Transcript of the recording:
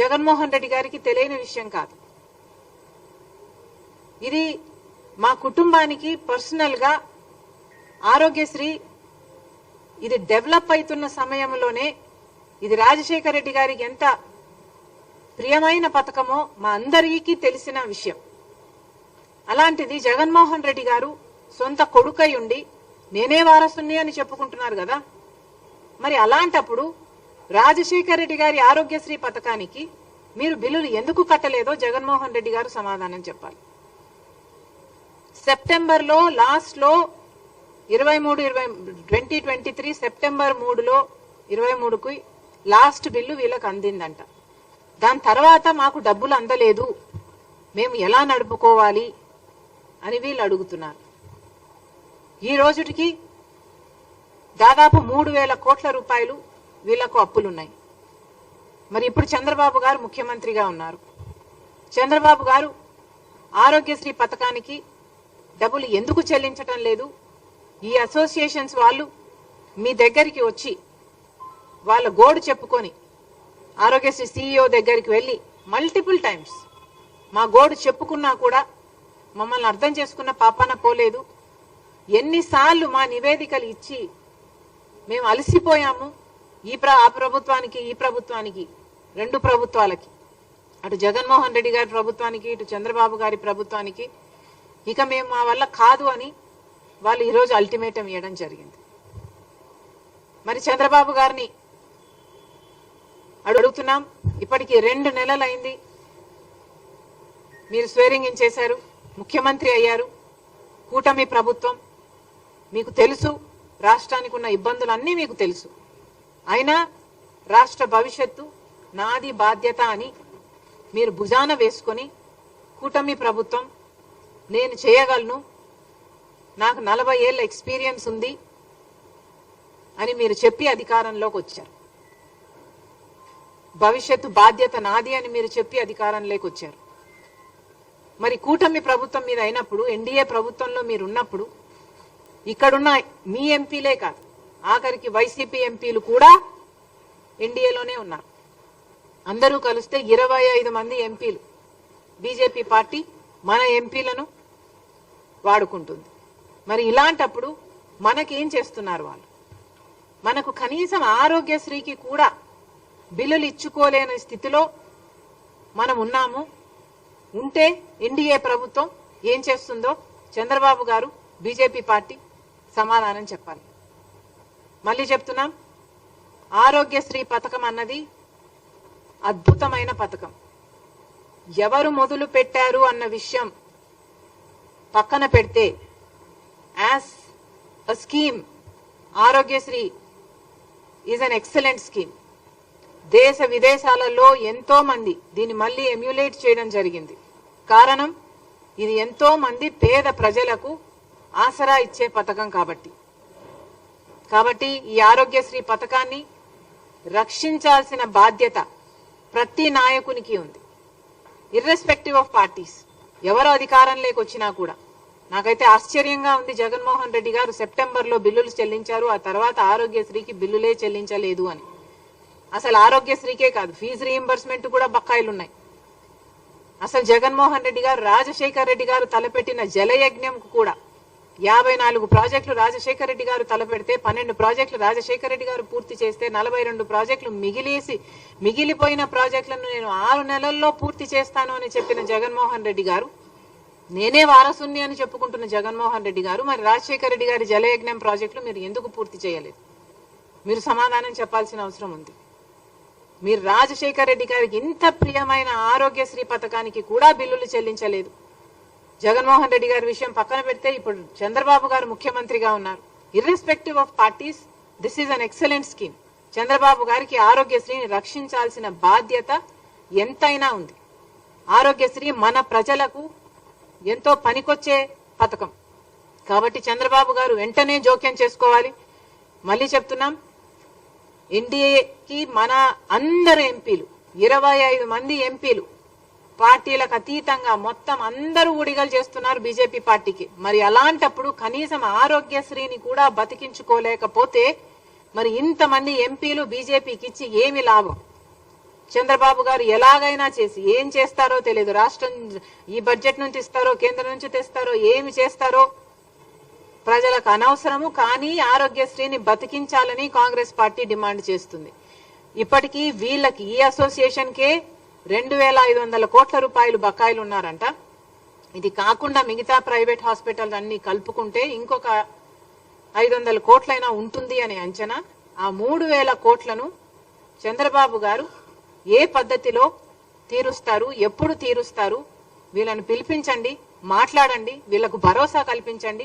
జగన్మోహన్ రెడ్డి గారికి తెలియని విషయం కాదు. ఇది మా కుటుంబానికి పర్సనల్ గా ఆరోగ్యశ్రీ ఇది డెవలప్ అవుతున్న సమయంలోనే ఇది రాజశేఖర రెడ్డి గారికి ఎంత ప్రియమైన పథకమో మా అందరికీ తెలిసిన విషయం. అలాంటిది జగన్మోహన్ రెడ్డి గారు సొంత కొడుకై ఉండి నేనే వారసుని అని చెప్పుకుంటున్నారు కదా. మరి అలాంటప్పుడు రాజశేఖర రెడ్డి గారి ఆరోగ్యశ్రీ పథకానికి మీరు బిల్లులు ఎందుకు కట్టలేదో జగన్మోహన్ రెడ్డి గారు సమాధానం చెప్పాలి. సెప్టెంబర్ లో లాస్ట్ లో 2023 సెప్టెంబర్ 3లో 23కు లాస్ట్ బిల్లు వీళ్ళకి అందిందంట. దాని తర్వాత మాకు డబ్బులు అందలేదు, మేము ఎలా నడుపుకోవాలి అని వీళ్ళు అడుగుతున్నారు. ఈ రోజుకి దాదాపు 3,000 కోట్ల రూపాయలు వీళ్లకు అప్పులున్నాయి. మరి ఇప్పుడు చంద్రబాబు గారు ముఖ్యమంత్రిగా ఉన్నారు. చంద్రబాబు గారు ఆరోగ్యశ్రీ పథకానికి డబ్బులు ఎందుకు చెల్లించటం లేదు? ఈ అసోసియేషన్స్ వాళ్ళు మీ దగ్గరికి వచ్చి వాళ్ళ గోడు చెప్పుకొని ఆరోగ్యశ్రీ CEO దగ్గరికి వెళ్ళి మల్టిపుల్ టైమ్స్ మా గోడు చెప్పుకున్నా కూడా మమ్మల్ని అర్థం చేసుకున్న పాపాన పోలేదు. ఎన్నిసార్లు మా నివేదికలు ఇచ్చి మేము అలసిపోయాము. ఆ ప్రభుత్వానికి ఈ ప్రభుత్వానికి, రెండు ప్రభుత్వాలకి, అటు జగన్మోహన్ రెడ్డి గారి ప్రభుత్వానికి ఇటు చంద్రబాబు గారి ప్రభుత్వానికి ఇక మేము మా వల్ల కాదు అని వాళ్ళు ఈరోజు అల్టిమేటం ఇవ్వడం జరిగింది. మరి చంద్రబాబు గారిని అడుగుతున్నాం, ఇప్పటికి 2 నెలలైంది మీరు స్వేరింగ్ ఇన్ చేశారు, ముఖ్యమంత్రి అయ్యారు, కూటమి ప్రభుత్వం, మీకు తెలుసు రాష్ట్రానికి ఉన్న ఇబ్బందులన్నీ మీకు తెలుసు. అయినా రాష్ట్ర భవిష్యత్తు నాది బాధ్యత అని మీరు భుజాన వేసుకొని కూటమి ప్రభుత్వం నేను చేయగలను, నాకు 40 ఏళ్ల ఎక్స్పీరియన్స్ ఉంది అని మీరు చెప్పి అధికారంలోకి వచ్చారు. భవిష్యత్తు బాధ్యత నాది అని మీరు చెప్పి అధికారంలోకి వచ్చారు. మరి కూటమి ప్రభుత్వం మీద అయినప్పుడు, ఎన్డీఏ ప్రభుత్వంలో మీరు ఉన్నప్పుడు ఇక్కడున్న మీ ఎంపీలే కాదు, ఆఖరికి వైసీపీ ఎంపీలు కూడా ఎన్డీఏలోనే ఉన్నారు. అందరూ కలిస్తే 25 మంది ఎంపీలు. బీజేపీ పార్టీ మన ఎంపీలను వాడుకుంటుంది. మరి ఇలాంటప్పుడు మనకేం చేస్తున్నారు వాళ్ళు? మనకు కనీసం ఆరోగ్యశ్రీకి కూడా బిల్లులు ఇచ్చుకోలేని స్థితిలో మనం ఉన్నాము. ఉంటే ఎన్డీఏ ప్రభుత్వం ఏం చేస్తుందో చంద్రబాబు గారు, బీజేపీ పార్టీ సమాధానం చెప్పాలి. మళ్ళీ చెప్తున్నాం, ఆరోగ్యశ్రీ పథకం అన్నది అద్భుతమైన పథకం. ఎవరు మొదలు పెట్టారు అన్న విషయం పక్కన పెడితే, as a scheme Aarogyasri is an excellent scheme. దేశ విదేశాలలో ఎంతో మంది దీన్ని మళ్ళీ ఎమ్యులేట్ చేయడం జరిగింది. కారణం, ఇది ఎంతో మంది పేద ప్రజలకు ఆసరా ఇచ్చే పథకం కాబట్టి ఈ ఆరోగ్యశ్రీ పథకాన్ని రక్షించాల్సిన బాధ్యత ప్రతి నాయకునికి ఉంది, ఇర్రెస్పెక్టివ్ ఆఫ్ పార్టీస్. ఎవరు అధికారంలోకి వచ్చినా కూడా. నాకైతే ఆశ్చర్యంగా ఉంది, జగన్మోహన్ రెడ్డి గారు సెప్టెంబర్లో బిల్లులు చెల్లించారు, ఆ తర్వాత ఆరోగ్యశ్రీకి బిల్లులే చెల్లించలేదు అని. అసలు ఆరోగ్యశ్రీకే కాదు, ఫీజు రీయింబర్స్మెంట్ కూడా బకాయిలున్నాయి. అసలు జగన్మోహన్ రెడ్డి గారు, రాజశేఖర రెడ్డి గారు తలపెట్టిన జలయజ్ఞంకు కూడా 54 ప్రాజెక్టులు రాజశేఖర రెడ్డి గారు తలపెడితే 12 ప్రాజెక్టులు రాజశేఖర రెడ్డి గారు పూర్తి చేస్తే 42 ప్రాజెక్టులు మిగిలిపోయిన ప్రాజెక్టులను నేను 6 నెలల్లో పూర్తి చేస్తాను అని చెప్పిన జగన్మోహన్ రెడ్డి గారు, నేనే వారసుని అని చెప్పుకుంటున్న జగన్మోహన్ రెడ్డి గారు, మరి రాజశేఖర రెడ్డి గారి జలయజ్ఞం ప్రాజెక్టులు మీరు ఎందుకు పూర్తి చేయలేదు? మీరు సమాధానం చెప్పాల్సిన అవసరం ఉంది. మీరు రాజశేఖర రెడ్డి గారికి ఇంత ప్రియమైన ఆరోగ్యశ్రీ పథకానికి కూడా బిల్లులు చెల్లించలేదు. జగన్మోహన్ రెడ్డి గారి విషయం పక్కన పెడితే ఇప్పుడు చంద్రబాబు గారు ముఖ్యమంత్రిగా ఉన్నారు. Irrespective of parties, this is an excellent scheme. Chandrababu గారికి ఆరోగ్యశ్రీని రక్షించాల్సిన బాధ్యత ఎంతైనా ఉంది. ఆరోగ్యశ్రీ మన ప్రజలకు ఎంతో పనికొచ్చే పథకం కాబట్టి చంద్రబాబు గారు వెంటనే జోక్యం చేసుకోవాలి. మళ్ళీ చెప్తున్నాం, ఎన్డీఏకి మన అందరు ఎంపీలు 25 మంది ఎంపీలు పార్టీలకు అతీతంగా మొత్తం అందరూ ఊడిగలు చేస్తున్నారు బీజేపీ పార్టీకి. మరి అలాంటప్పుడు కనీసం ఆరోగ్యశ్రీని కూడా బతికించుకోలేకపోతే మరి ఇంతమంది ఎంపీలు బీజేపీకి ఇచ్చి ఏమి లాభం? చంద్రబాబు గారు ఎలాగైనా చేసి ఏం చేస్తారో తెలియదు. రాష్ట్రం ఈ బడ్జెట్ నుంచి ఇస్తారో కేంద్రం నుంచి తెస్తారో ఏమి చేస్తారో ప్రజలకు అనవసరము. కానీ ఆరోగ్యశ్రీని బతికించాలని కాంగ్రెస్ పార్టీ డిమాండ్ చేస్తుంది. ఇప్పటికీ వీళ్ళకి ఈ అసోసియేషన్ కే 2,500 కోట్ల రూపాయలు బకాయిలు ఉన్నారంట. ఇది కాకుండా మిగతా ప్రైవేట్ హాస్పిటల్ అన్ని కలుపుకుంటే ఇంకొక 500 కోట్లైనా ఉంటుంది అనే అంచనా. ఆ 3,000 కోట్లను చంద్రబాబు గారు ఏ పద్ధతిలో తీరుస్తారు, ఎప్పుడు తీరుస్తారు? వీళ్ళని పిలిపించండి, మాట్లాడండి, వీళ్లకు భరోసా కల్పించండి.